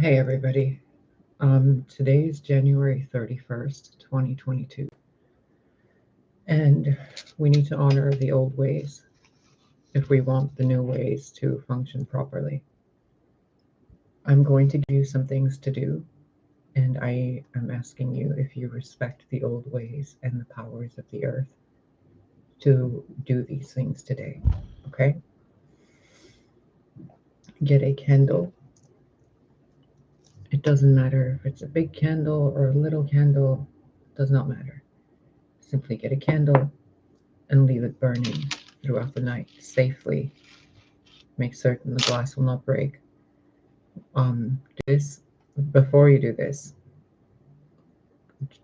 Hey everybody. Today is January 31st, 2022, and we need to honor the old ways if we want the new ways to function properly. I'm going to give you some things to do, and I am asking you if you respect the old ways and the powers of the earth to do these things today. Okay? Get a candle. It doesn't matter if it's a big candle or a little candle, it does not matter. Simply get a candle and leave it burning throughout the night safely. Make certain the glass will not break. This before you do this,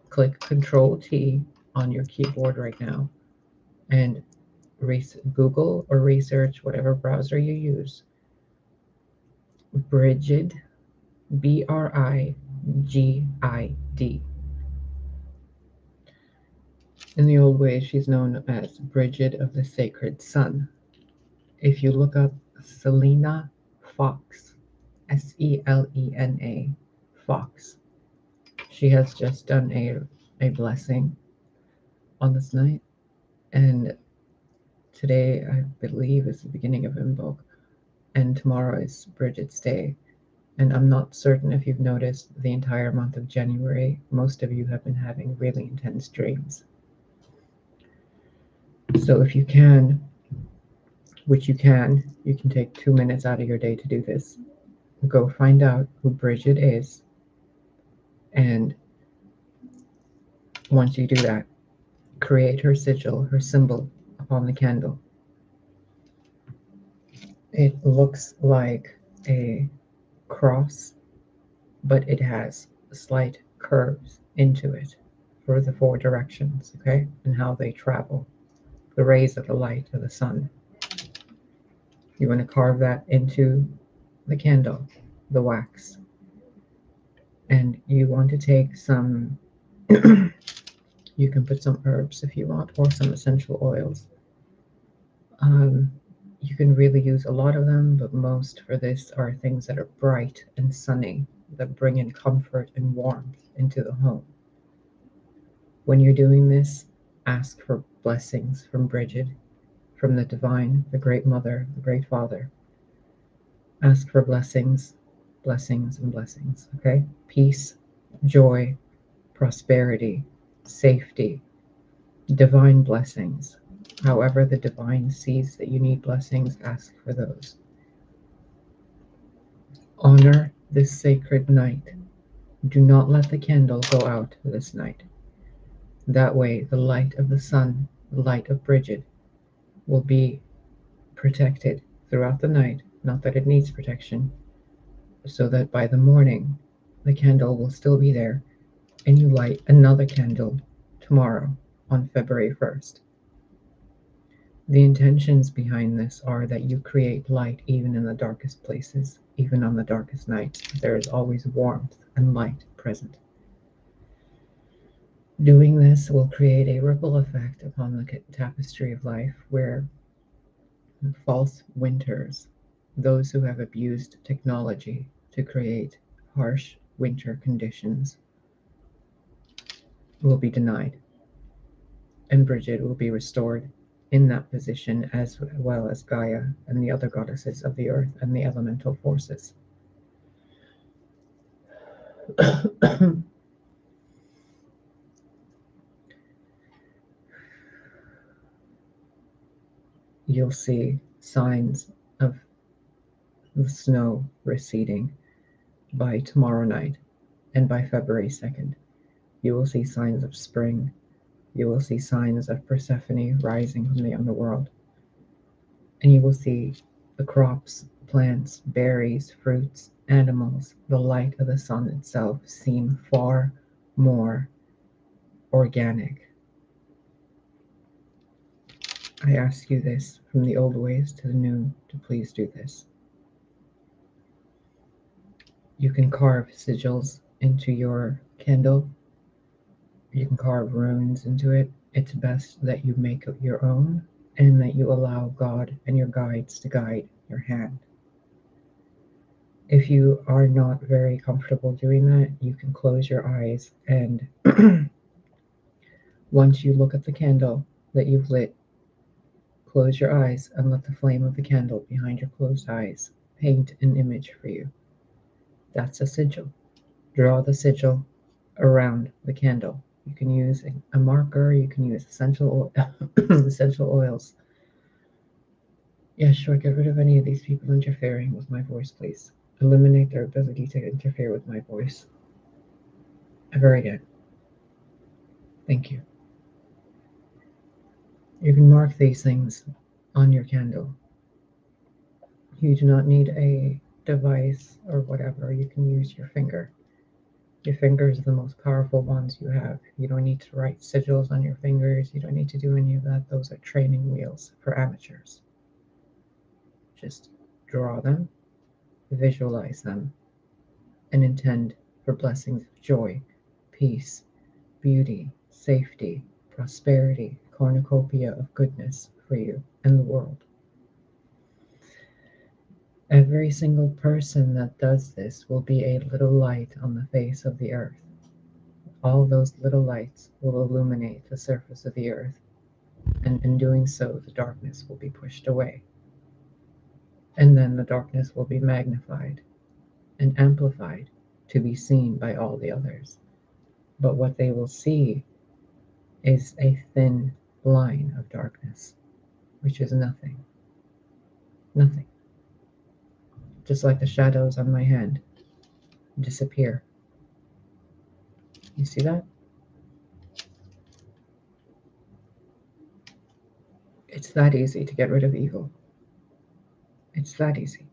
click Control T on your keyboard right now and Google or research whatever browser you use. Brigid, Brigid. In the old way, she's known as Brigid of the Sacred Sun. If you look up Selena Fox, Selena Fox, she has just done a blessing on this night, and today I believe is the beginning of Imbolc, and tomorrow is Brigid's Day. And I'm not certain if you've noticed the entire month of January, most of you have been having really intense dreams. So if you can, which you can take 2 minutes out of your day to do this. Go find out who Brigid is, and once you do that, create her sigil, her symbol upon the candle. It looks like a cross, but it has slight curves into it for the 4 directions, okay, and how they travel, the rays of the light of the sun. You want to carve that into the candle, the wax, and you want to take some you can put some herbs if you want, or some essential oils. You can really use a lot of them, but most for this are things that are bright and sunny, that bring in comfort and warmth into the home. When you're doing this, ask for blessings from Brigid, from the divine, the great mother, the great father. Ask for blessings, blessings, and blessings, okay? Peace, joy, prosperity, safety, divine blessings. However the divine sees that you need blessings, ask for those. Honor this sacred night. Do not let the candle go out this night. That way, the light of the sun, the light of Brigid, will be protected throughout the night. Not that it needs protection, so that by the morning, the candle will still be there, and you light another candle tomorrow on February 1st. The intentions behind this are that you create light even in the darkest places, even on the darkest nights. There is always warmth and light present. Doing this will create a ripple effect upon the tapestry of life where false winters, those who have abused technology to create harsh winter conditions, will be denied, and Brigid will be restored in that position, as well as Gaia and the other goddesses of the earth and the elemental forces. You'll see signs of the snow receding by tomorrow night, and by February 2nd, you will see signs of spring. You will see signs of Persephone rising from the underworld, and you will see the crops, plants, berries, fruits, animals, the light of the sun itself seem far more organic. I ask you this from the old ways to the new, to please do this. You can carve sigils into your candle. You can carve runes into it. It's best that you make your own, and that you allow God and your guides to guide your hand. If you are not very comfortable doing that, you can close your eyes, and once you look at the candle that you've lit, close your eyes and let the flame of the candle behind your closed eyes paint an image for you. That's a sigil. Draw the sigil around the candle. You can use a marker, you can use essential oils. Yeah, sure, get rid of any of these people interfering with my voice, please. Eliminate their ability to interfere with my voice. Ever again. Thank you. You can mark these things on your candle. You do not need a device or whatever. You can use your finger. Your fingers are the most powerful ones you have. You don't need to write sigils on your fingers. You don't need to do any of that. Those are training wheels for amateurs. Just draw them, visualize them, and intend for blessings of joy, peace, beauty, safety, prosperity, cornucopia of goodness for you and the world. Every single person that does this will be a little light on the face of the earth. All those little lights will illuminate the surface of the earth, and in doing so, the darkness will be pushed away. And then the darkness will be magnified and amplified to be seen by all the others. But what they will see is a thin line of darkness, which is nothing. Nothing. Just like the shadows on my hand disappear. You see that? It's that easy to get rid of evil. It's that easy.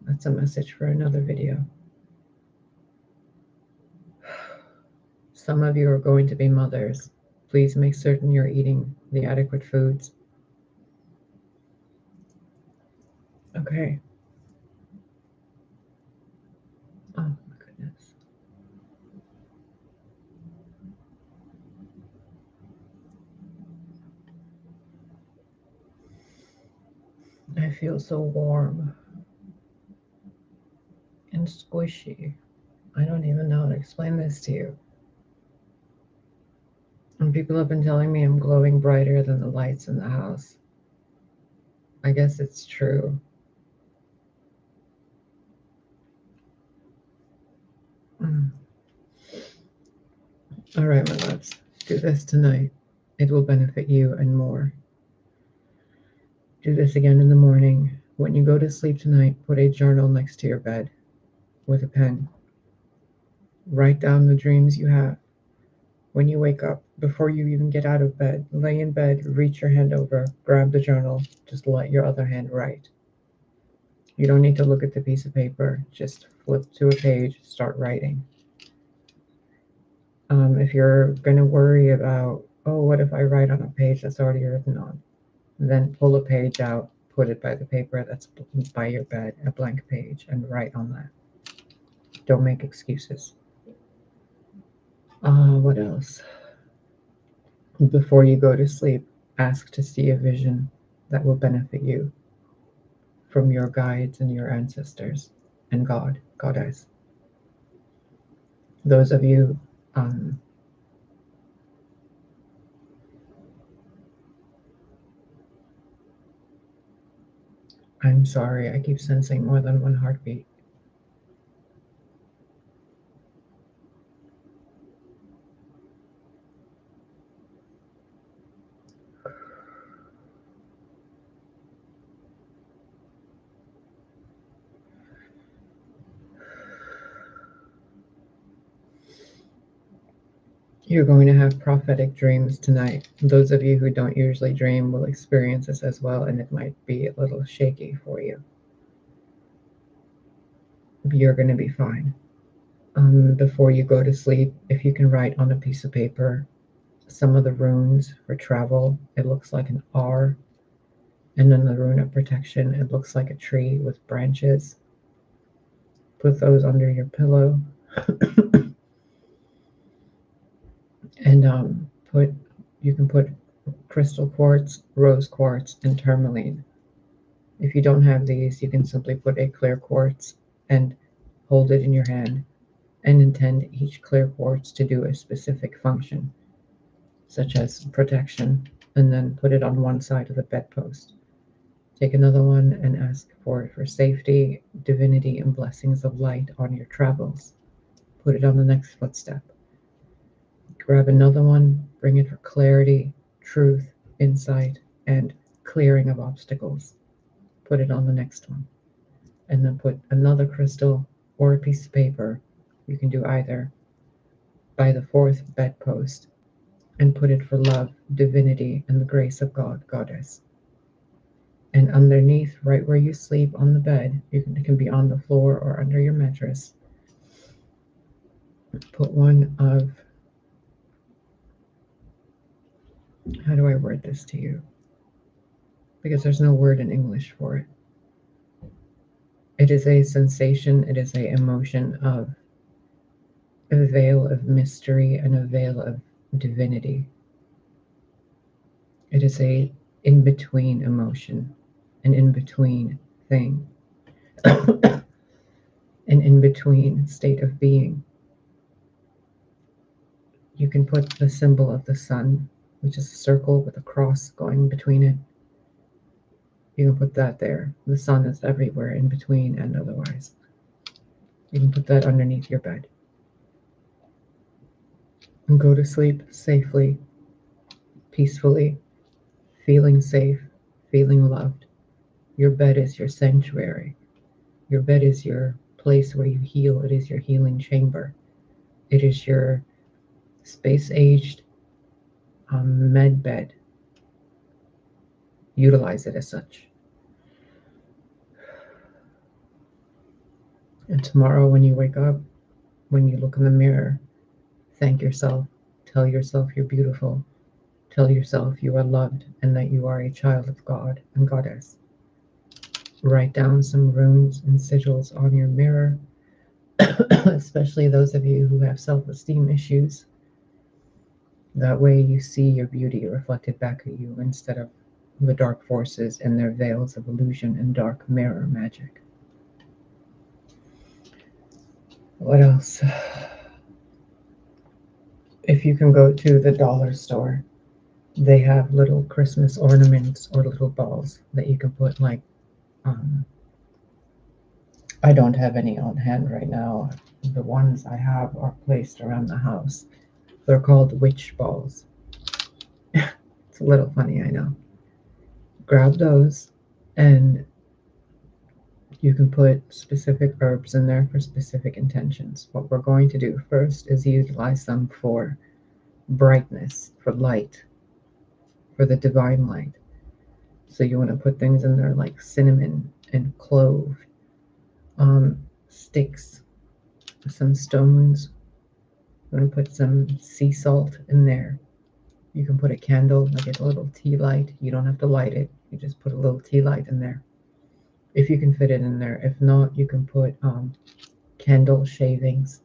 That's a message for another video. Some of you are going to be mothers. Please make certain you're eating the adequate foods. Okay. Oh my goodness. I feel so warm and squishy. I don't even know how to explain this to you. And people have been telling me I'm glowing brighter than the lights in the house. I guess it's true. All right, my loves. Do this tonight. It will benefit you and more. Do this again in the morning. When you go to sleep tonight, put a journal next to your bed with a pen. Write down the dreams you have. When you wake up, before you even get out of bed, lay in bed, reach your hand over, grab the journal, just let your other hand write. You don't need to look at the piece of paper, just flip to a page, start writing. If you're going to worry about, oh, what if I write on a page that's already written on? Then pull a page out, put it by the paper that's by your bed, a blank page, and write on that. Don't make excuses. What else? Before you go to sleep, ask to see a vision that will benefit you from your guides and your ancestors and God, Goddess. Those of you, I'm sorry, I keep sensing more than one heartbeat. You're going to have prophetic dreams tonight. Those of you who don't usually dream will experience this as well, and it might be a little shaky for you. You're going to be fine. Before you go to sleep, if you can write on a piece of paper some of the runes for travel. It looks like an R. And then the rune of protection, it looks like a tree with branches. Put those under your pillow. And you can put crystal quartz, rose quartz, and tourmaline. If you don't have these, you can simply put a clear quartz and hold it in your hand and intend each clear quartz to do a specific function, such as protection, and then put it on one side of the bedpost. Take another one and ask for it for safety, divinity, and blessings of light on your travels. Put it on the next footstep. Grab another one, bring it for clarity, truth, insight, and clearing of obstacles. Put it on the next one. And then put another crystal or a piece of paper, you can do either, by the fourth bedpost, and put it for love, divinity, and the grace of God, Goddess. And underneath, right where you sleep on the bed, it can be on the floor or under your mattress, put one of, how do I word this to you? Because there's no word in English for it. It is a sensation, it is a emotion of a veil of mystery and a veil of divinity. It is a in-between emotion, an in-between thing, an in-between state of being. You can put the symbol of the sun, which is a circle with a cross going between it. You can put that there. The sun is everywhere, in between and otherwise. You can put that underneath your bed. And go to sleep safely, peacefully, feeling safe, feeling loved. Your bed is your sanctuary. Your bed is your place where you heal. It is your healing chamber. It is your space-aged med bed. Utilize it as such. And tomorrow when you wake up, when you look in the mirror, thank yourself. Tell yourself you're beautiful. Tell yourself you are loved and that you are a child of God and Goddess. Write down some runes and sigils on your mirror, especially those of you who have self-esteem issues. That way you see your beauty reflected back at you instead of the dark forces and their veils of illusion and dark mirror magic. What else? If you can go to the dollar store, they have little Christmas ornaments or little balls that you can put, like, I don't have any on hand right now. The ones I have are placed around the house. They're called witch balls. It's a little funny, I know. Grab those, and you can put specific herbs in there for specific intentions. What we're going to do first is utilize them for brightness, for light, for the divine light. So you want to put things in there like cinnamon and clove, sticks, some stones. You want to put some sea salt in there. You can put a candle, like a little tea light. You don't have to light it. You just put a little tea light in there, if you can fit it in there. If not, you can put candle shavings.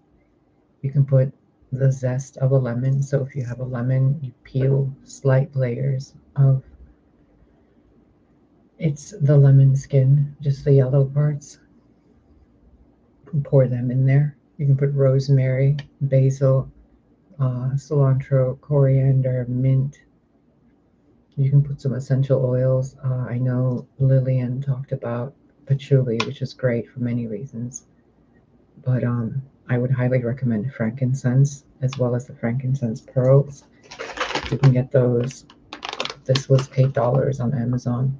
You can put the zest of a lemon. So if you have a lemon, you peel slight layers of the lemon skin, just the yellow parts, and pour them in there. You can put rosemary, basil, cilantro, coriander, mint. You can put some essential oils. I know Lillian talked about patchouli, which is great for many reasons. But I would highly recommend frankincense, as well as the frankincense pearls. You can get those. This was $8 on Amazon.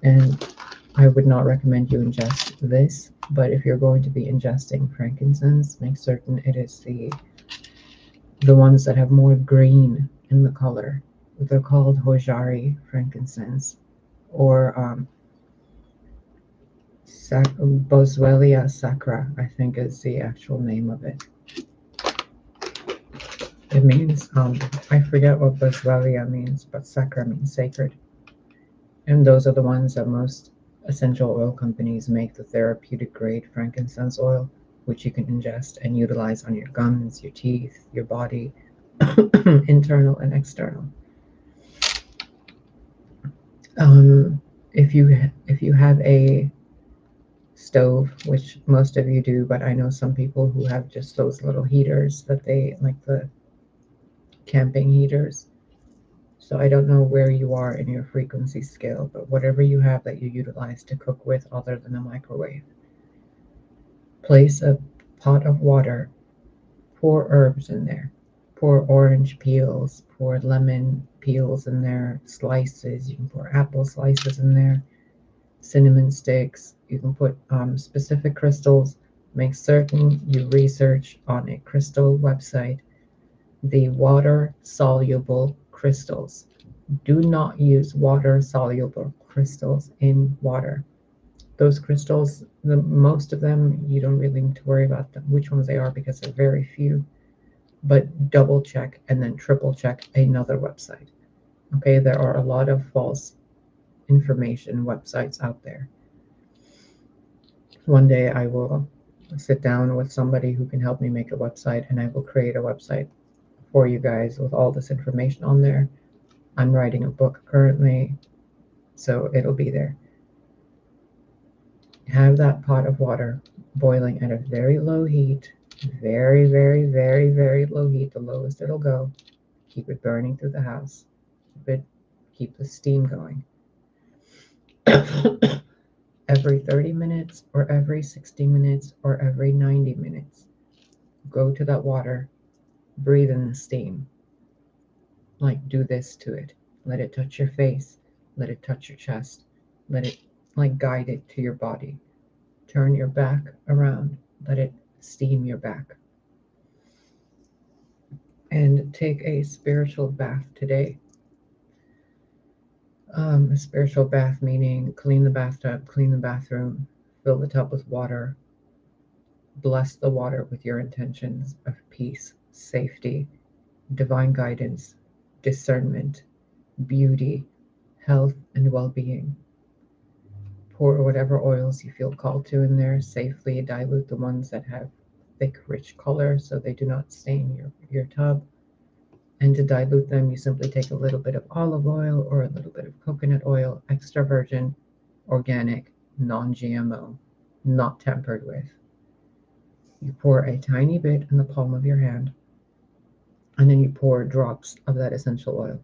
And I would not recommend you ingest this, but if you're going to be ingesting frankincense, make certain it is the ones that have more green in the color. They're called Hojari frankincense, or Boswellia sacra, I think is the actual name of it. It means, I forget what Boswellia means, but sacra means sacred. And those are the ones that most Essential oil companies make the therapeutic grade frankincense oil, which you can ingest and utilize on your gums, your teeth, your body, internal and external. If you have a stove, which most of you do, but I know some people who have just those little heaters that they like, the camping heaters. So I don't know where you are in your frequency scale, but whatever you have that you utilize to cook with other than a microwave, place a pot of water, pour herbs in there, pour orange peels, pour lemon peels in there, slices, you can pour apple slices in there, cinnamon sticks, you can put specific crystals. Make certain you research on a crystal website the water soluble crystals. Do not use water soluble crystals in water. Those crystals, most of them, you don't really need to worry about which ones they are because they're very few, but double check and then triple check another website. Okay, there are a lot of false information websites out there. One day I will sit down with somebody who can help me make a website, and I will create a website for you guys with all this information on there. I'm writing a book currently, so it'll be there. Have that pot of water boiling at a very low heat, very, very, very, very low heat, the lowest it'll go. Keep it burning through the house. Keep the steam going. Every 30 minutes or every 60 minutes or every 90 minutes, go to that water, breathe in the steam. Like, do this to it. Let it touch your face. Let it touch your chest. Let it, like, guide it to your body. Turn your back around. Let it steam your back. And take a spiritual bath today. A spiritual bath meaning clean the bathtub, clean the bathroom, fill the tub with water, bless the water with your intentions of peace, safety, divine guidance, discernment, beauty, health, and well being. Pour whatever oils you feel called to in there. Safely dilute the ones that have thick, rich color so they do not stain your tub. And to dilute them, you simply take a little bit of olive oil or a little bit of coconut oil, extra virgin, organic, non GMO, not tampered with. You pour a tiny bit in the palm of your hand, and then you pour drops of that essential oil.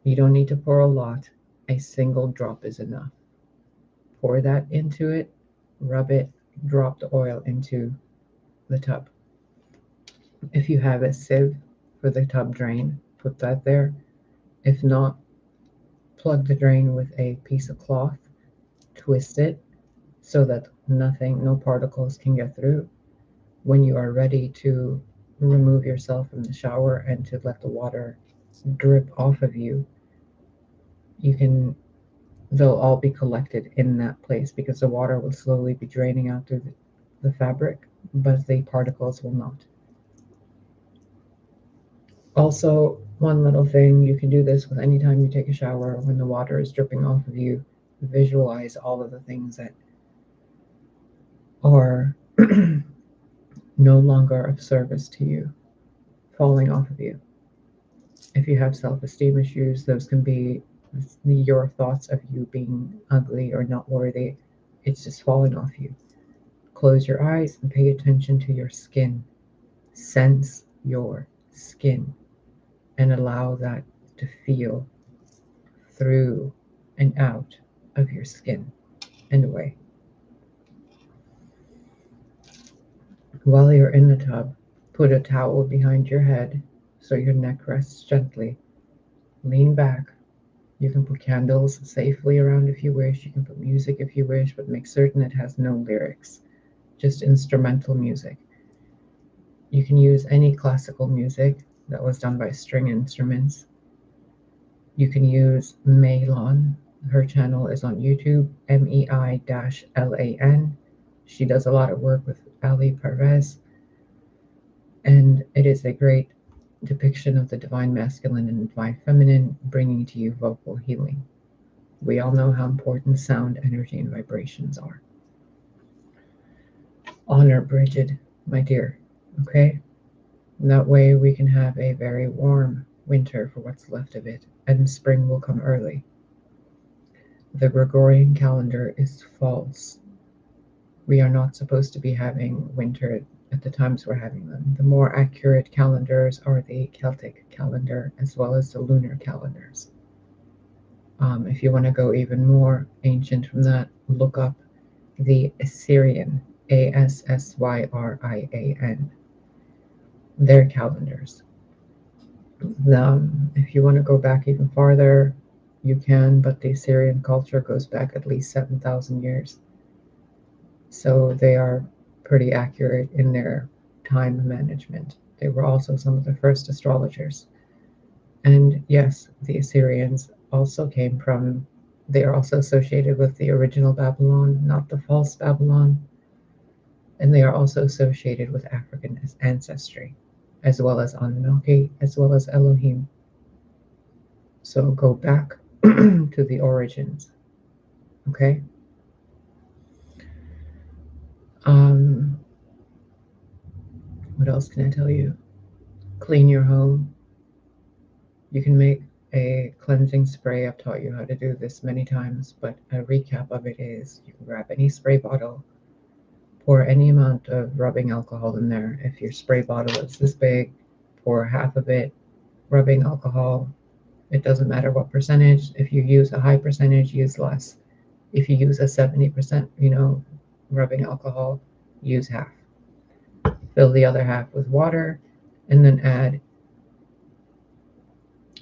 You don't need to pour a lot, a single drop is enough. Pour that into it, rub it, drop the oil into the tub. If you have a sieve for the tub drain, put that there. If not, plug the drain with a piece of cloth, twist it so that no particles can get through. When you are ready to remove yourself from the shower and to let the water drip off of you, they'll all be collected in that place because the water will slowly be draining out through the fabric, but the particles will not. Also, one little thing, you can do this with any time you take a shower. When the water is dripping off of you, visualize all of the things that are no longer of service to you falling off of you. If you have self-esteem issues, those can be your thoughts of you being ugly or not worthy. It's just falling off you. Close your eyes and pay attention to your skin. Sense your skin and allow that to feel through and out of your skin and away. While you're in the tub, put a towel behind your head so your neck rests gently. Lean back. You can put candles safely around if you wish. You can put music if you wish, but make certain it has no lyrics, just instrumental music. You can use any classical music that was done by string instruments. You can use Meilon. Her channel is on YouTube, MEI-LAN. She does a lot of work with Ali Pervez, and it is a great depiction of the divine masculine and divine feminine, bringing to you vocal healing. We all know how important sound, energy, and vibrations are. Honor Brigid, my dear, okay? That way we can have a very warm winter for what's left of it, and spring will come early. The Gregorian calendar is false. We are not supposed to be having winter at the times we're having them. The more accurate calendars are the Celtic calendar as well as the lunar calendars. If you want to go even more ancient from that, look up the Assyrian, Assyrian, their calendars. If you want to go back even farther, you can, but the Assyrian culture goes back at least 7,000 years. So they are pretty accurate in their time management. They were also some of the first astrologers. And yes, the Assyrians also came from, they are also associated with the original Babylon, not the false Babylon. And they are also associated with African ancestry, as well as Anunnaki, as well as Elohim. So go back to the origins, okay? Um, what else can I tell you? Clean your home. You can make a cleansing spray. I've taught you how to do this many times, but a recap of it is you can grab any spray bottle, pour any amount of rubbing alcohol in there. If your spray bottle is this big, pour half of it, rubbing alcohol. It doesn't matter what percentage. If you use a high percentage, use less. If you use a 70%, rubbing alcohol, use half. Fill the other half with water, and then add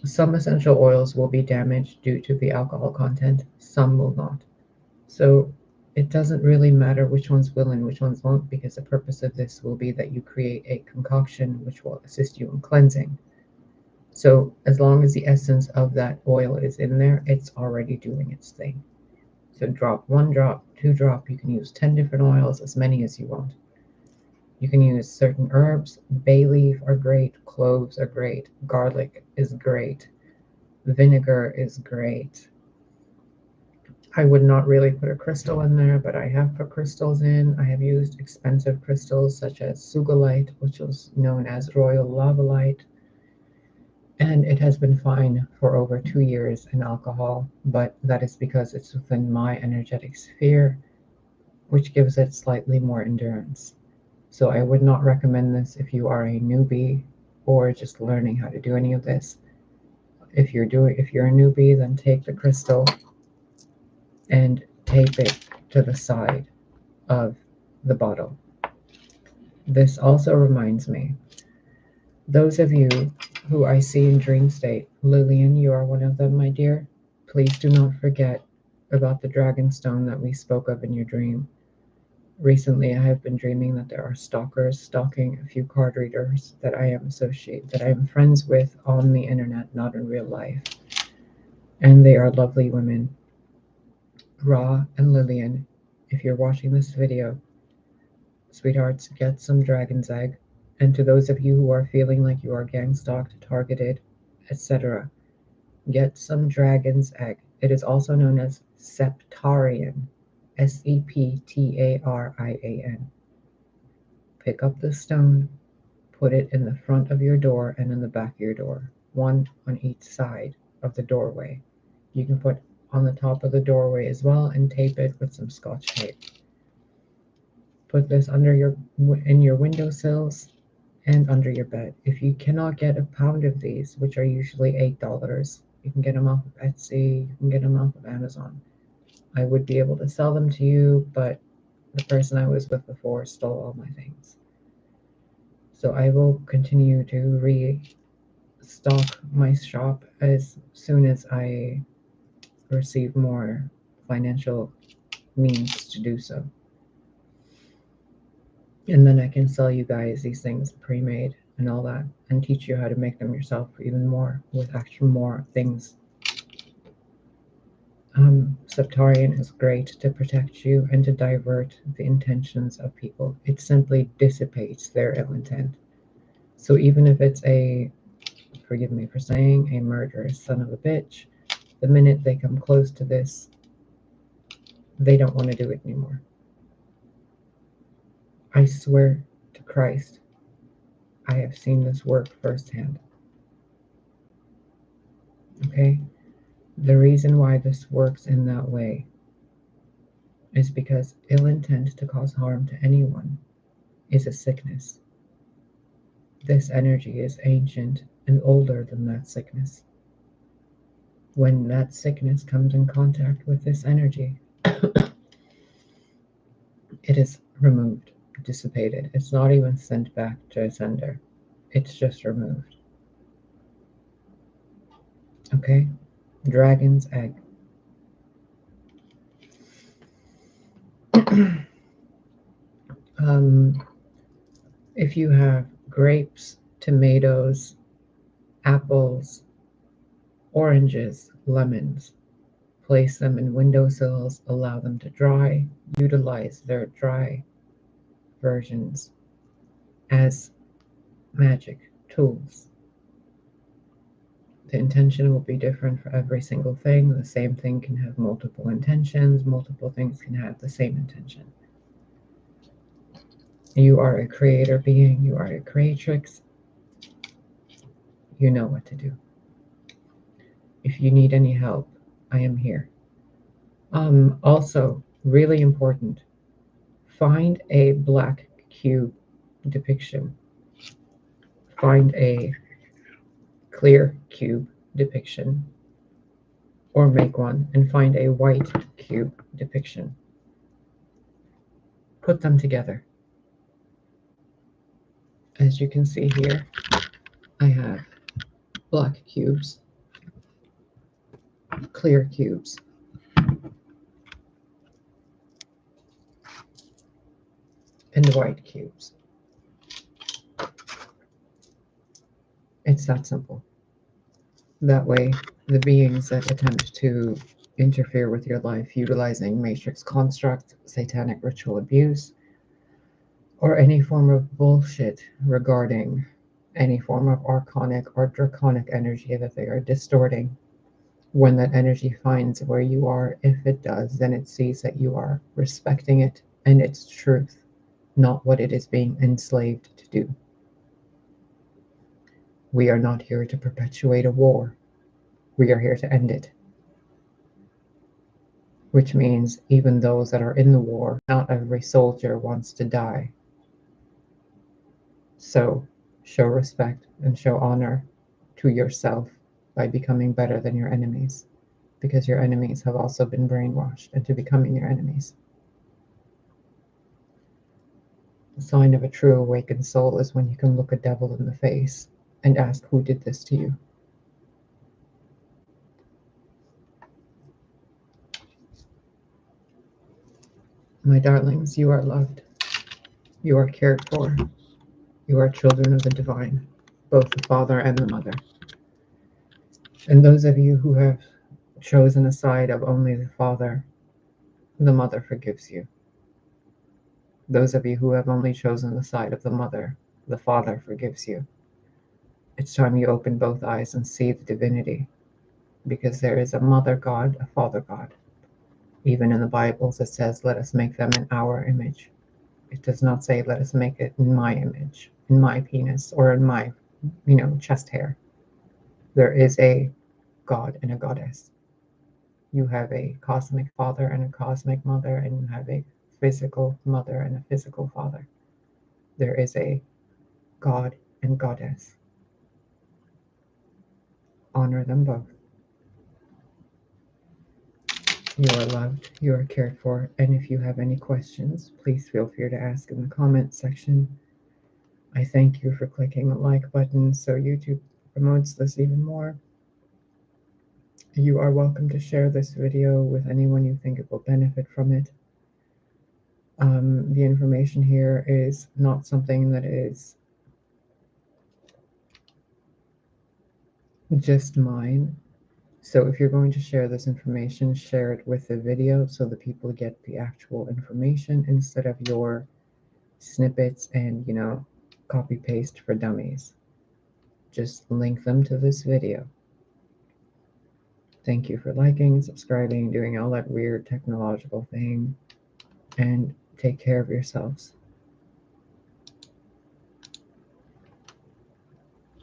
some essential oils will be damaged due to the alcohol content, some will not. So it doesn't really matter which ones will and which ones won't, because the purpose of this will be that you create a concoction which will assist you in cleansing. So as long as the essence of that oil is in there, it's already doing its thing. So drop 1 drop, 2 drop, you can use 10 different oils, as many as you want. You can use certain herbs. Bay leaf are great, cloves are great, garlic is great, vinegar is great. I would not really put a crystal in there, but I have put crystals in. I have used expensive crystals such as sugalite, which was known as royal lavalite, and it has been fine for over 2 years in alcohol, but that is because it's within my energetic sphere, which gives it slightly more endurance. So I would not recommend this if you are a newbie or just learning how to do any of this. If you're a newbie, then take the crystal and tape it to the side of the bottle. This also reminds me, those of you who I see in dream state, Lillian, you are one of them, my dear. Please do not forget about the dragon stone that we spoke of in your dream. Recently, I have been dreaming that there are stalkers stalking a few card readers that I am friends with on the internet, not in real life. And they are lovely women. Ra and Lillian, if you're watching this video, sweethearts, get some dragon's egg. And to those of you who are feeling like you are gang stalked, targeted, etc., get some dragon's egg. It is also known as septarian, Septarian. Pick up the stone, put it in the front of your door and in the back of your door, one on each side of the doorway. You can put on the top of the doorway as well and tape it with some scotch tape. Put this in your windowsills and under your bed. If you cannot get a pound of these, which are usually $8, you can get them off of Etsy, you can get them off of Amazon. I would be able to sell them to you, but the person I was with before stole all my things. So I will continue to restock my shop as soon as I receive more financial means to do so. And then I can sell you guys these things pre-made and all that, and teach you how to make them yourself even more, with actual more things. Septarian is great to protect you and to divert the intentions of people. It simply dissipates their ill intent. So even if it's forgive me for saying, a murderous son of a bitch, the minute they come close to this, they don't want to do it anymore. I swear to Christ, I have seen this work firsthand. Okay? The reason why this works in that way is because ill intent to cause harm to anyone is a sickness. This energy is ancient and older than that sickness. When that sickness comes in contact with this energy, it is removed, dissipated. It's not even sent back to a sender. It's just removed. Okay? Dragon's egg. If you have grapes, tomatoes, apples, oranges, lemons, place them in windowsills, allow them to dry, utilize their dry versions as magic tools. The intention will be different for every single thing. The same thing can have multiple intentions. Multiple things can have the same intention. You are a creator being. You are a creatrix. You know what to do. If you need any help, I am here. Also, really important, find a black cube depiction. Find a clear cube depiction, or make one, and find a white cube depiction. Put them together. As you can see here, I have black cubes, clear cubes, and white cubes. It's that simple. That way, the beings that attempt to interfere with your life utilizing matrix construct, satanic ritual abuse, or any form of bullshit regarding any form of archonic or draconic energy that they are distorting, when that energy finds where you are, if it does, then it sees that you are respecting it and its truth, not what it is being enslaved to do. We are not here to perpetuate a war. We are here to end it. Which means even those that are in the war, not every soldier wants to die. So show respect and show honor to yourself by becoming better than your enemies, because your enemies have also been brainwashed into becoming your enemies. The sign of a true awakened soul is when you can look a devil in the face and ask, who did this to you? My darlings, you are loved. You are cared for. You are children of the divine, both the Father and the Mother. And those of you who have chosen a side of only the Father, the Mother forgives you. Those of you who have only chosen the side of the Mother, the Father forgives you. It's time you open both eyes and see the divinity, because there is a Mother God, a Father God. Even in the Bibles, it says, let us make them in our image. It does not say, let us make it in my image, in my penis, or in my, chest hair. There is a God and a goddess. You have a cosmic father and a cosmic mother, and you have a physical mother and a physical father. There is a God and goddess. Honor them both. You are loved, you are cared for, and if you have any questions, please feel free to ask in the comment section. I thank you for clicking the like button so YouTube promotes this even more. You are welcome to share this video with anyone you think it will benefit from it. The information here is not something that is just mine. So if you're going to share this information, share it with the video so that people get the actual information instead of your snippets and, copy paste for dummies. Just link them to this video. Thank you for liking, subscribing, doing all that weird technological thing, and take care of yourselves.